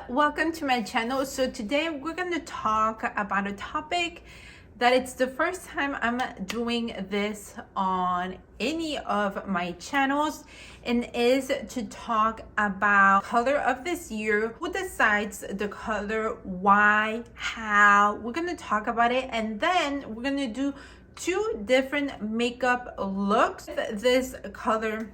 welcome to my channel. So today we're going to talk about a topic that it's the first time I'm doing this on any of my channels, and is to talk about color of this year, who decides the color, why, how. We're going to talk about it, and then we're going to do two different makeup looks with this color,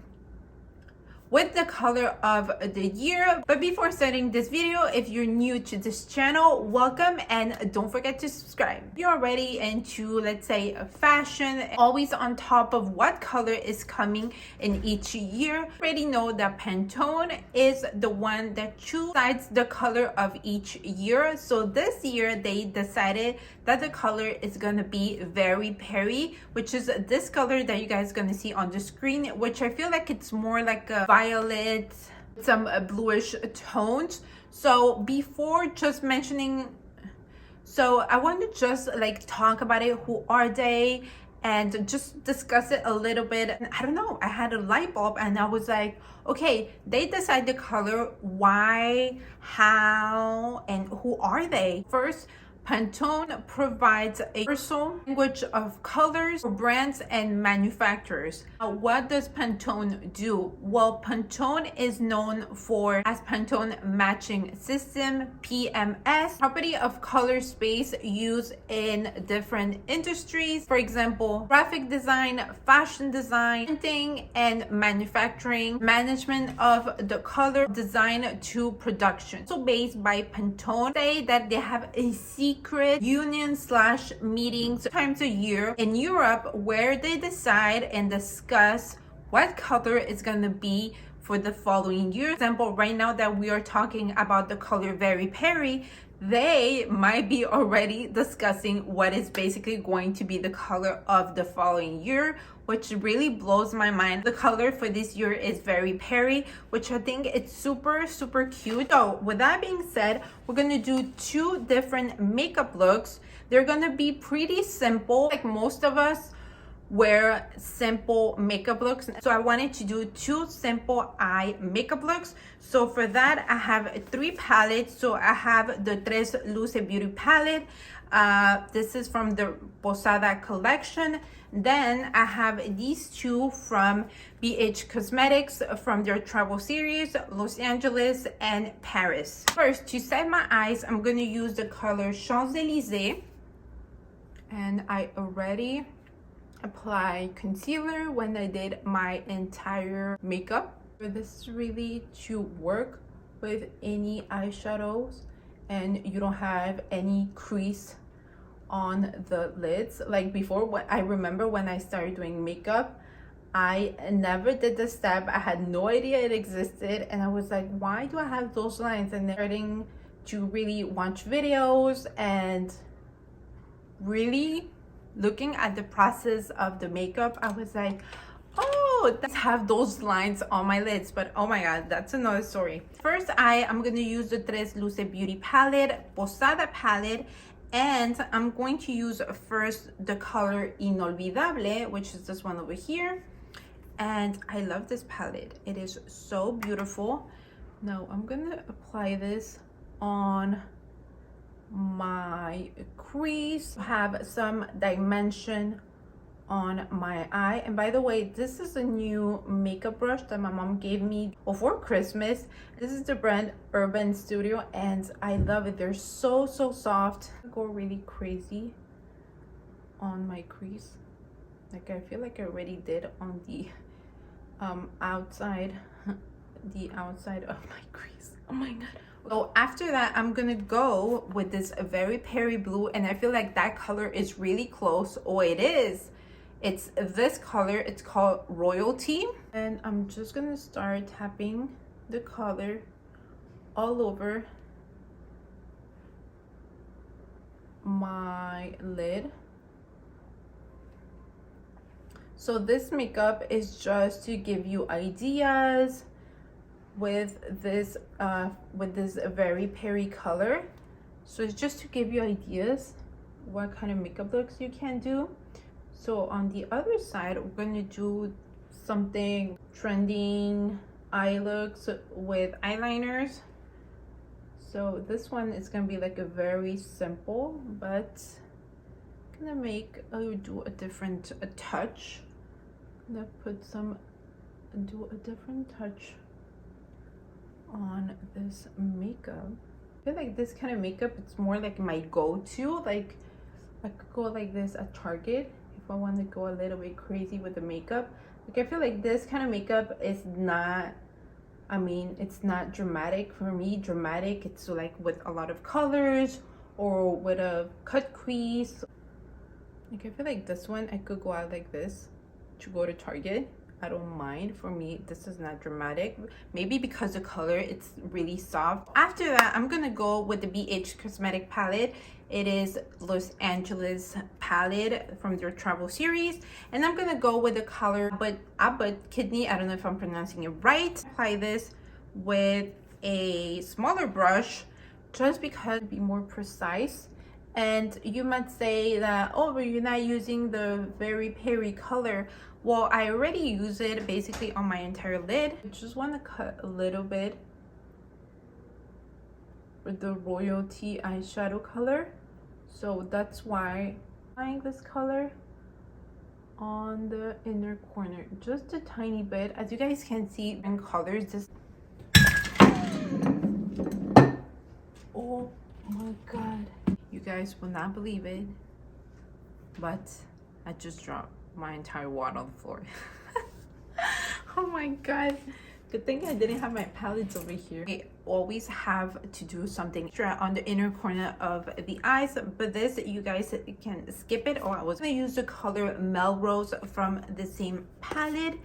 with the color of the year. But before starting this video, if you're new to this channel, welcome, and don't forget to subscribe. If you're already into, let's say, fashion, always on top of what color is coming in each year, already know that Pantone is the one that decides the color of each year. So this year they decided that the color is gonna be Very Peri, which is this color that you guys are gonna see on the screen, which I feel like it's more like a violet, some bluish tones. So before just mentioning, so I want to just like talk about it, who are they, and just discuss it a little bit. And I don't know, I had a light bulb and I was like, okay, they decide the color, why, how, and who are they? First, Pantone provides a universal language of colors for brands and manufacturers. Now, what does Pantone do? Well, Pantone is known for as Pantone Matching System, PMS, property of color space used in different industries. For example, graphic design, fashion design, printing and manufacturing, management of the color design to production. So based by Pantone, say that they have a secret union/meetings times a year in Europe where they decide and discuss what color is going to be for the following year. For example, right now that we are talking about the color Very Peri, they might be already discussing what is basically going to be the color of the following year, which really blows my mind. The color for this year is Very Peri, which I think it's super cute. So with that being said, we're gonna do two different makeup looks. They're gonna be pretty simple, like most of us wear simple makeup looks. So I wanted to do two simple eye makeup looks. So for that, I have three palettes. So I have the Tres Luce Beauty palette. This is from the Posada collection. Then I have these two from BH Cosmetics from their travel series, Los Angeles and Paris. First, to set my eyes, I'm going to use the color Champs-Élysées. And I already apply concealer when I did my entire makeup. This is really to work with any eyeshadows and you don't have any crease on the lids. Like before, what I remember when I started doing makeup, I never did this step. I had no idea it existed, and I was like, why do I have those lines? And then starting to really watch videos and really looking at the process of the makeup, I was like, oh, that's have those lines on my lids. But oh my god, that's another story. First I'm going to use the Tres Luce Beauty palette, Posada palette, and I'm going to use first the color Inolvidable, which is this one over here. And I love this palette, it is so beautiful. Now I'm gonna apply this on my crease, have some dimension on my eye. And by the way, this is a new makeup brush that my mom gave me before Christmas. This is the brand Urban Studio, and I love it. They're so soft. I go really crazy on my crease, like I feel like I already did on the outside the outside of my crease. Oh my god. So after that, I'm gonna go with this Very Peri blue, and I feel like that color is really close. Oh, it is. It's this color. It's called Royalty. And I'm just gonna start tapping the color all over my lid. So this makeup is just to give you ideas with this Very Peri color. So it's just to give you ideas what kind of makeup looks you can do. So on the other side, we're going to do something trending eye looks with eyeliners. So this one is gonna be like a very simple, but gonna do a different touch. I'm gonna do a different touch on this makeup. I feel like this kind of makeup, it's more like my go-to. Like I could go like this at Target if I want to go a little bit crazy with the makeup. Like I feel like this kind of makeup is not, I mean, it's not dramatic for me. Dramatic, it's like with a lot of colors or with a cut crease. Like I feel like this one, I could go out like this to go to Target. I don't mind. For me, this is not dramatic. Maybe because the color, it's really soft. After that, I'm gonna go with the BH Cosmetic palette. It is Los Angeles palette from their travel series, and I'm gonna go with the color but Kidney. I don't know if I'm pronouncing it right. Apply this with a smaller brush just because it'd be more precise. And you might say that, oh, but you're not using the very peri color. Well, I already use it basically on my entire lid. I just want to cut a little bit with the Royalty eyeshadow color. So that's why I'm applying this color on the inner corner, just a tiny bit. As you guys can see in colors, this, oh my god, you guys will not believe it, but I just dropped my entire wad on the floor. Oh my god, good thing I didn't have my palettes over here. I always have to do something extra on the inner corner of the eyes, but this, you guys can skip it. Or I was gonna use the color Melrose from the same palette,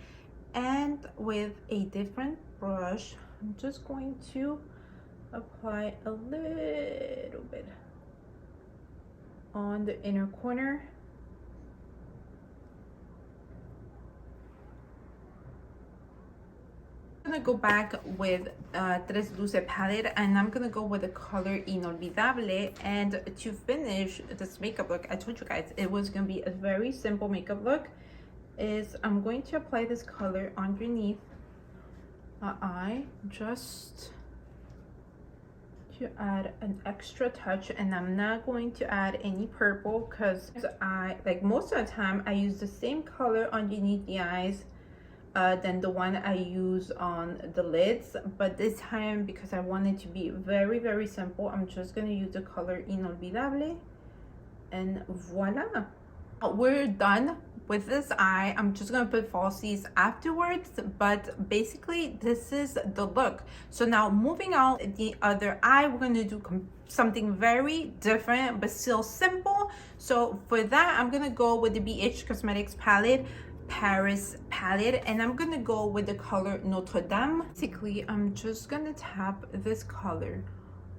and with a different brush, I'm just going to apply a little bit on the inner corner. I'm gonna go back with Tres Luce palette, and I'm gonna go with the color Inolvidable. And to finish this makeup look, I told you guys it was gonna be a very simple makeup look. I'm going to apply this color underneath my eye just to add an extra touch, and I'm not going to add any purple because I, like most of the time, I use the same color underneath the eyes than the one I use on the lids. But this time, because I want it to be very, very simple, I'm just gonna use the color Inolvidable, and voila, we're done with this eye. I'm just gonna put falsies afterwards, but basically this is the look. So now moving on the other eye, we're gonna do something very different but still simple. So for that, I'm gonna go with the BH Cosmetics palette, Paris palette, and I'm gonna go with the color Notre Dame. Basically, I'm just gonna tap this color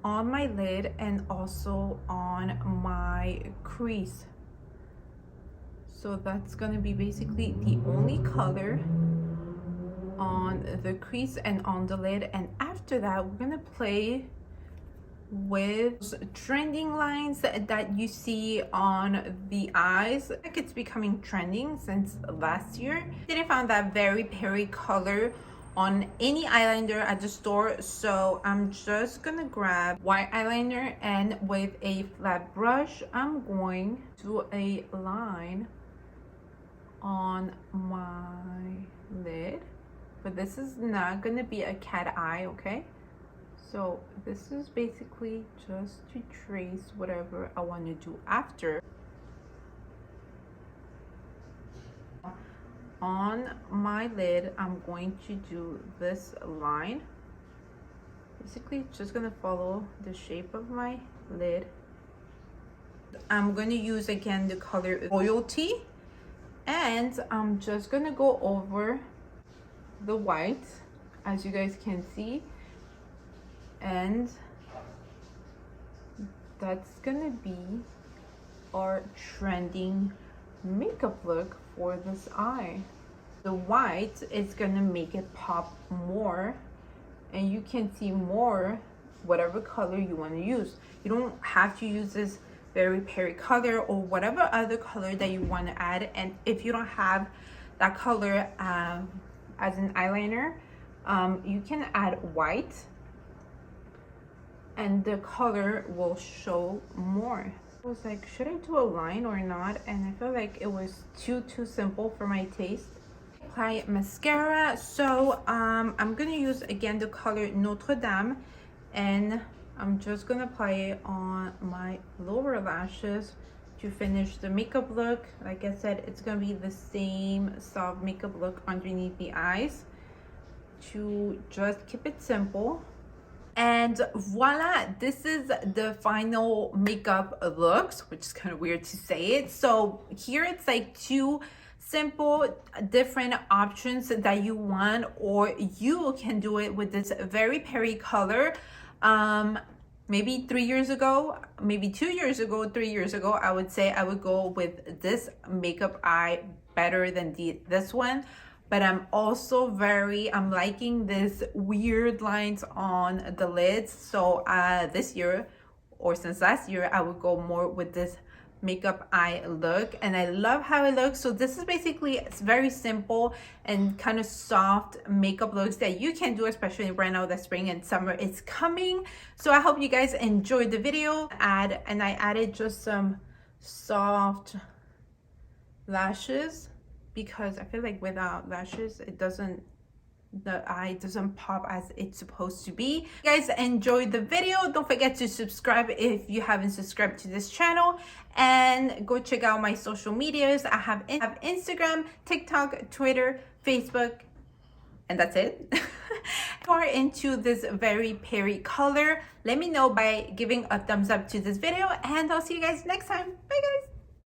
on my lid and also on my crease. So that's gonna be basically the only color on the crease and on the lid. And after that, we're gonna play with trending lines that you see on the eyes. Like it's becoming trending since last year. Didn't find that very peri color on any eyeliner at the store, so I'm just gonna grab white eyeliner, and with a flat brush, I'm going to do a line on my lid. But this is not gonna be a cat eye, okay? So this is basically just to trace whatever I want to do after. On my lid, I'm going to do this line. Basically, just gonna follow the shape of my lid. I'm going to use again the color Royalty, and I'm just gonna go over the white, as you guys can see. And that's gonna be our trending makeup look for this eye. The white is gonna make it pop more, and you can see more whatever color you want to use. You don't have to use this very peri color or whatever other color that you want to add. And if you don't have that color as an eyeliner, you can add white and the color will show more. I was like, should I do a line or not? And I feel like it was too simple for my taste. Apply mascara. So I'm gonna use again the color Notre Dame, and I'm just gonna apply it on my lower lashes to finish the makeup look. Like I said, it's gonna be the same soft makeup look underneath the eyes to just keep it simple. And voila, this is the final makeup looks, which is kind of weird to say it. So here it's like two simple different options that you want, or you can do it with this very Perry color. Maybe 3 years ago, maybe 2 years ago, 3 years ago, I would say I would go with this makeup eye better than this one. But I'm also I'm liking this weird lines on the lids. So this year, or since last year, I would go more with this makeup eye look, and I love how it looks. So this is basically, it's very simple and kind of soft makeup looks that you can do, especially right now that spring and summer is coming. So I hope you guys enjoyed the video. I added just some soft lashes, because I feel like without lashes the eye doesn't pop as it's supposed to be. If you guys enjoyed the video, don't forget to subscribe if you haven't subscribed to this channel, and go check out my social medias. I have Instagram, TikTok, Twitter, Facebook, and that's it. If you are into this very Perry color, let me know by giving a thumbs up to this video, and I'll see you guys next time. Bye guys.